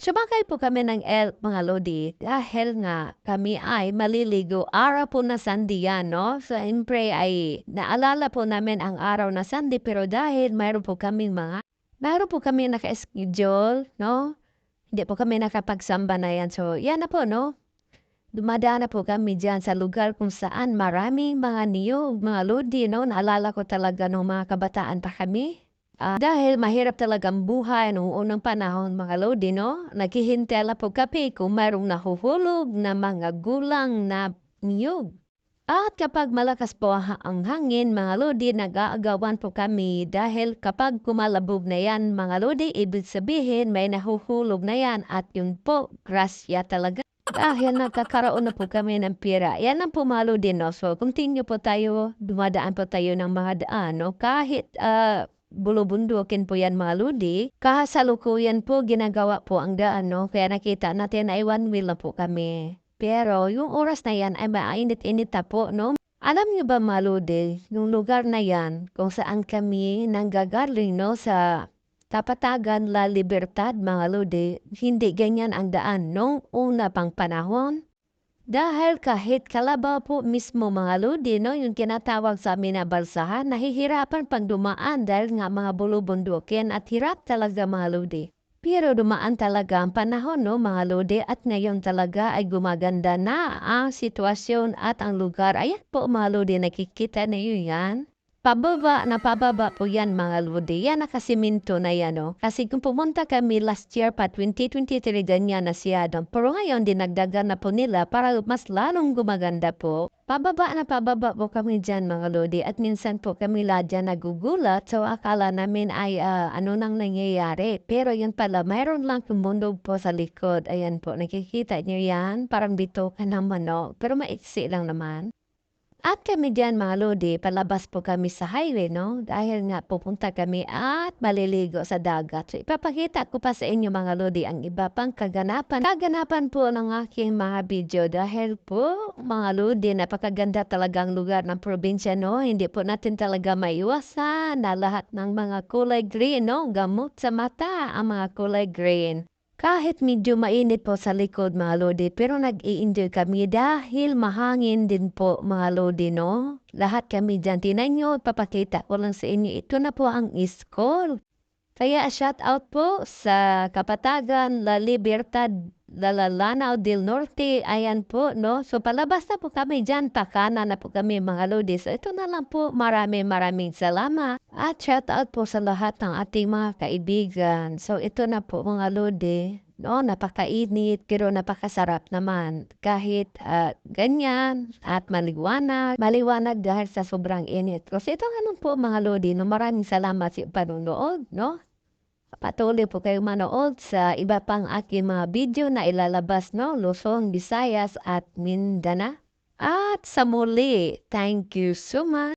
Sumakay po kami ng mga lodi, dahil nga kami ay maliligo araw po na Sunday 'yan 'no. So, siyempre ay naalala po namin ang araw na Sunday pero dahil mayroon po kaming naka-schedule 'no, hindi po kami nakapagsamba na 'yan. So, 'yan na po 'no, dumadaan na po kami diyan sa lugar kung saan maraming mga niyog, mga lodi 'no. Naalala ko talaga nung mga kabataan pa kami. Dahil mahirap talagang buhay noong unang panahon mga lodi 'no, naghihintala po kami kung mayroong nahuhulog na mga gulang na niyog. At kapag malakas po ang hangin mga lodi, nag-aagawan po kami dahil kapag kumalabog na 'yan mga lodi, ibig sabihin may nahuhulog na 'yan at yun po, grasya talaga. Dahil nagkakaroon na po kami ng pera, 'yan ang po mga lodi 'no. So, continue po tayo, dumadaan po tayo ng mga daan 'no, kahit, bulubundukin po 'yan mga lodi, kasalukuyan po ginagawa po ang daan 'no, kaya nakita natin ay one wheel na po kami. Pero yung oras na 'yan ay mainit-init na po 'no. Alam niyo ba mga lodi, yung lugar na 'yan kung saan kami nanggagaling 'no, sa Kapatagan, La Libertad mga lodi, hindi ganyan ang daan nung una pang panahon. Dahil kahit kalabaw po mismo mga lodi 'no, yung tinatawag sa amin na balsahan, nahihirapan pang dumaan dahil nga mga bulubundukin at hirap talaga mga lodi. Pero dumaan talaga ang panahon 'no mga lodi at ngayon talaga ay gumaganda na ang sitwasyon at ang lugar. Ayan po mga lodi, nakikita niyo 'yan. Pababa po 'yan mga lodi, 'yan nakasiminto na 'yan 'no. Kasi kung pumunta kami last year pa 2023 ganyan na siya 'no, pero ngayon dinagdagan na po nila para mas lalong gumaganda po. Pababa po kami diyan mga lodi at minsan po kami lahat diyan nagugulat. So, akala namin ay, ano nang nangyayari, pero 'yun pala mayroon lang tumunog po sa likod. Ayan po, nakikita niyo 'yan, parang bituka ng manok, pero maiksi lang naman. At kami diyan mga lodi, palabas po kami sa highway 'no, dahil nga pupunta kami at maliligo sa dagat. So, ipapakita ko pa sa inyo mga lodi ang iba pang kaganapan po ng aking mga video dahil po mga lodi, napakaganda talagang lugar ng probinsya 'no. Hindi po natin talaga maiwasan na lahat ng mga kulay green 'no, gamot sa mata ang mga kulay green. Kahit medyo mainit po sa likod mga lodi, pero nag-i-enjoy kami dahil mahangin din po mga lodi 'no. Lahat kami diyan, tingnan niyo, ipapakita ko lang sa inyo, ito na po ang school. Kaya shout out po sa Kapatagan, La Libertad, Lanao del Norte, ayan po 'no. So, palabas na po kami diyan, pakanan na po kami mga lodi. So, ito na lang po, maraming salamat at shout out po sa lahat ng ating mga kaibigan. So, ito na po mga lodi 'no, napakainit pero napakasarap naman kahit, ganyan at maliwanag dahil sa sobrang init. Kasi ito nga lang po mga lodi 'no, maraming salamat sa panonood 'no. Patuloy po kayong manood sa iba pang aking mga video na ilalabas 'no, Luzon, Visayas at Mindanao. At sa muli, thank you so much.